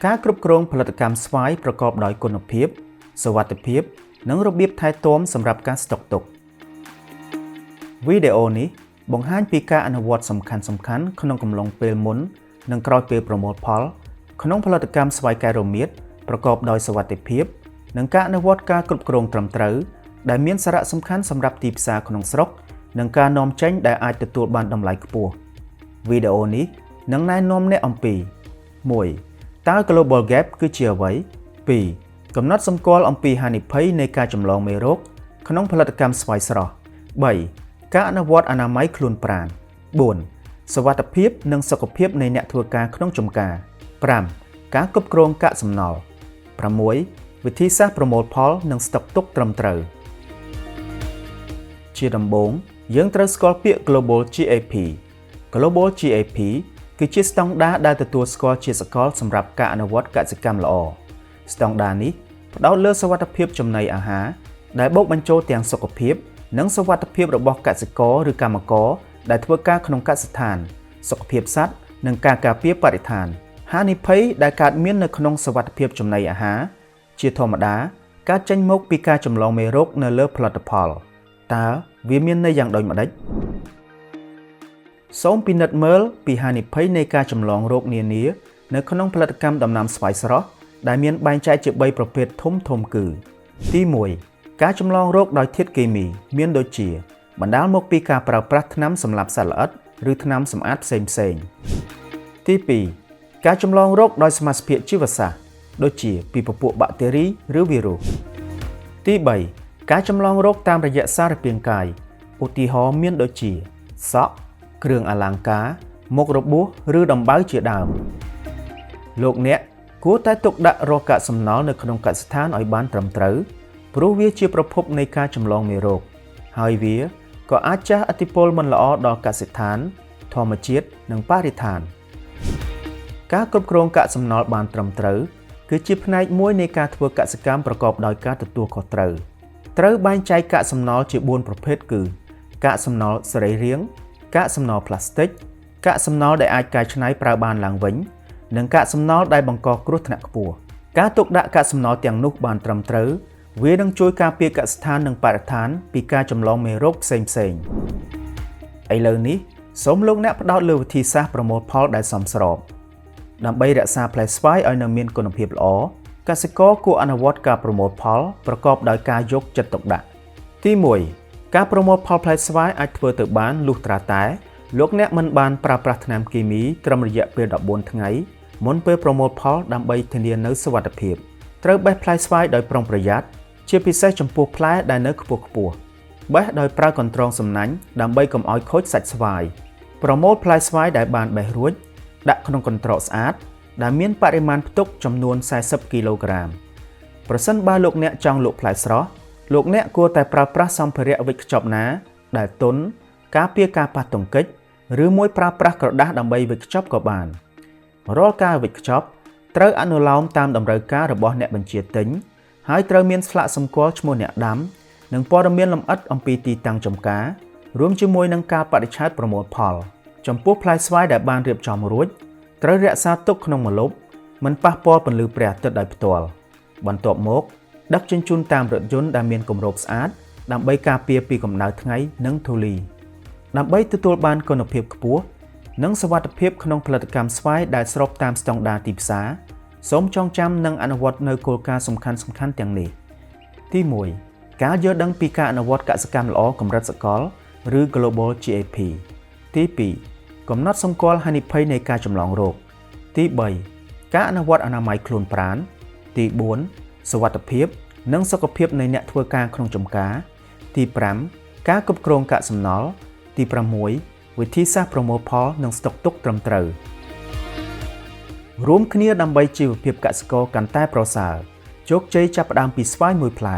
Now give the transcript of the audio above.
ការគ្រប់គ្រងផលិតកម្មស្វាយប្រកបដោយគុណភាពសុវត្ថិភាពនិងរបៀបថែទាំសម្រាប់ការស្តុកទុកវីដេអូនេះបង្ហាញពីការអនុវត្តសំខាន់ៗក្នុងកំឡុងពេលមុននិងក្រោយពេលប្រមូលផលក្នុងផលិតកម្មស្វាយកែវរមៀតប្រកបដោយសុវត្ថិភាពនិងការអនុវត្តការគ្រប់គ្រងត្រឹមត្រូវដែលមានសារៈសំខាន់សម្រាប់ទីផ្សារក្នុងស្រុកនិងការនាំចេញដែលអាចទទួលបានតម្លៃខ្ពស់វីដេអូនេះនឹងណែនាំអ្នកអំពី 1. តើ Global Gap គឺជាអ្វី 2. កំណត់សម្គាល់អំពីហានិភ័យនៃការចម្លងមេរោគក្នុងផលិតកម្មស្វាយស្រស់ 3. ការអនុវត្តអនាម័យខ្លួនប្រាណ 4. សុវត្ថិភាពនិងសុខភាពនៃអ្នកធ្វើការក្នុងចម្ការ 5. ការគ្រប់គ្រងកាកសំណល់ 6. វិធីសាស្ត្រប្រមូលផលនិងស្តុកទុកត្រឹមត្រូវជាដំបូងយើងត្រូវស្គាល់ពាក្យ Global GAP Global GAP គឺជាស្តង់ដារដែលទទួលស្គាល់ជាសកលសម្រាប់ការអនុវត្តកសិកម្មល្អស្តង់ដារនេះផ្ដោតលើសុវត្ថិភាពចំណីអាហារដែលបូកបញ្ចូលទាំងសុខភាពនិងសុវត្ថិភាពរបស់កសិករឬកម្មករដែលធ្វើការក្នុងកសិដ្ឋានសុខភាពសត្វនិងការការពារបរិស្ថានហានិភ័យដែលកើតមាននៅក្នុងសុវត្ថិភាពចំណីអាហារជាធម្មតាការចេញមកពីការចម្លងមេរោគនៅលើផលិតផលតើវាមានន័យយ៉ាងដូចម្តេចសូមពិនិត្យមើលពីហានិភ័យនៃការចម្លងរោគនានានៅក្នុងផលិតកម្មដំណាំស្វាយស្រស់ដែលមានបែងចែកជា3ប្រភេទធំៗគឺទី1ការចម្លងរោគដោយធាតុគីមីមានដូចជាបណ្ដាលមកពីការប្រើប្រាស់ថ្នាំសម្លាប់សត្វល្អិតឬថ្នាំសម្អាតផ្សេងៗទី2ការចម្លងរោគដោយសមាសភាពជីវសាស្ត្រដូចជាពីពពួកបាក់តេរីឬវីរុសទី3ការចម្លងរោគតាមរយៈសារពាង្គកាយឧទាហរណ៍មានដូចជាសក់គ្រឿងអលង្ការមុខរបួសឬដំបៅជាដើមលោកអ្នកគួរតែទុកដាក់រោគកាកសំណល់នៅក្នុងកសិដ្ឋានឲ្យបានត្រឹមត្រូវព្រោះវាជាប្រភពនៃការចម្លងមេរោគហើយវាក៏អាចជះឥទ្ធិពលមិនល្អដល់កសិដ្ឋានធម្មជាតិនិងបរិស្ថានការគ្រប់គ្រងកាកសំណល់បានត្រឹមត្រូវគឺជាផ្នែកមួយនៃការធ្វើកសិកម្មប្រកបដោយការទទួលខុសត្រូវបែងចែកកាកសំណល់ជា4ប្រភេទគឺកាកសំណល់សរីរាង្គកាកសំណល់ផ្លាស្ទិកកាកសំណល់ដែលអាចកែច្នៃប្រើបានឡើងវិញនិងកាកសំណល់ដែលបង្កគ្រោះថ្នាក់ខ្ពស់ការទុកដាក់កាកសំណល់ទាំងនោះបានត្រឹមត្រូវវានឹងជួយការពារកសិដ្ឋាននិងបរិស្ថានពីការចម្លងមេរោគផ្សេងៗឥឡូវនេះសូមលោកអ្នកផ្ដោតលើវិធីសាស្ត្រប្រមូលផលដែលសមស្របដើម្បីរក្សាផ្លែស្វាយឲ្យនៅមានគុណភាពល្អកសិករគួរអនុវត្តការប្រមូលផលប្រកបដោយការយកចិត្តទុកដាក់ទី1ការប្រមូលផលផ្លែស្វាយអាចធ្វើទៅបានលុះត្រាតែលោកអ្នកមិនបានប្រើប្រាស់ថ្នាំគីមីត្រឹមរយៈពេល14ថ្ងៃមុនពេលប្រមូលផលដើម្បីធានានូវសុវត្ថិភាពត្រូវបេះផ្លែស្វាយដោយប្រុងប្រយ័ត្នជាពិសេសចំពោះផ្លែដែលនៅខ្ពស់បេះដោយប្រើកន្ត្រងសំណាញ់ដើម្បីកុំឲ្យខូចសាច់ស្វាយប្រមូលផ្លែស្វាយដែលបានបេះរួចដាក់ក្នុងកន្ត្រកស្អាតដែលមានបរិមាណផ្ទុកចំនួន40គីឡូក្រាមប្រសិនបើលោកអ្នកចង់លក់ផ្លែស្រស់លោកអ្នកគួរតែប្រើប្រាស់សម្ភារៈវេចខ្ចប់ណាដែលទន់ការពារការប៉ះទង្គិចឬមួយប្រើប្រាស់ក្រដាសដើម្បីវេចខ្ចប់ក៏បានរាល់ការវេចខ្ចប់ត្រូវអនុលោមតាមតម្រូវការរបស់អ្នកបញ្ជាទិញហើយត្រូវមានស្លាកសម្គាល់ឈ្មោះអ្នកដាំនិងព័ត៌មានលម្អិតអំពីទីតាំងចម្ការរួមជាមួយនឹងការបរិច្ឆេទប្រមូលផលចំពោះផ្លែស្វាយដែលបានរៀបចំរួចត្រូវរក្សាទុកក្នុងម្លប់មិនប៉ះពាល់ពន្លឺព្រះអាទិត្យដោយផ្ទាល់បន្ទាប់មកដឹកជញ្ជូនតាមរថយន្តដែលមានគម្របស្អាតដើម្បីការពារពីកម្ដៅថ្ងៃនិងធូលីដើម្បីទទួលបានគុណភាពខ្ពស់និងសុវត្ថិភាពក្នុងផលិតកម្មស្វាយដែលស្របតាមស្តង់ដារទីផ្សារសូមចងចាំនិងអនុវត្តនូវគោលការណ៍សំខាន់ៗទាំងនេះទី1ការយល់ដឹងពីការអនុវត្តកសិកម្មល្អកម្រិតសកលឬ Global GAP ទី2កំណត់សម្គាល់ហានិភ័យនៃការចម្លងរោគទី3ការអនុវត្តអនាម័យខ្លួនប្រាណទី4សុវត្ថិភាពនិងសុខភាពនៃអ្នកធ្វើការក្នុងចម្ការទី5ការគ្រប់គ្រងកាកសំណល់ទី6វិធីសាស្ត្រប្រមូលផលនិងស្តុកទុកត្រឹមត្រូវរួមគ្នាដើម្បីជីវភាពកសិករកាន់តែប្រសើរជោគជ័យចាប់ផ្ដើមពីស្វាយមួយផ្លែ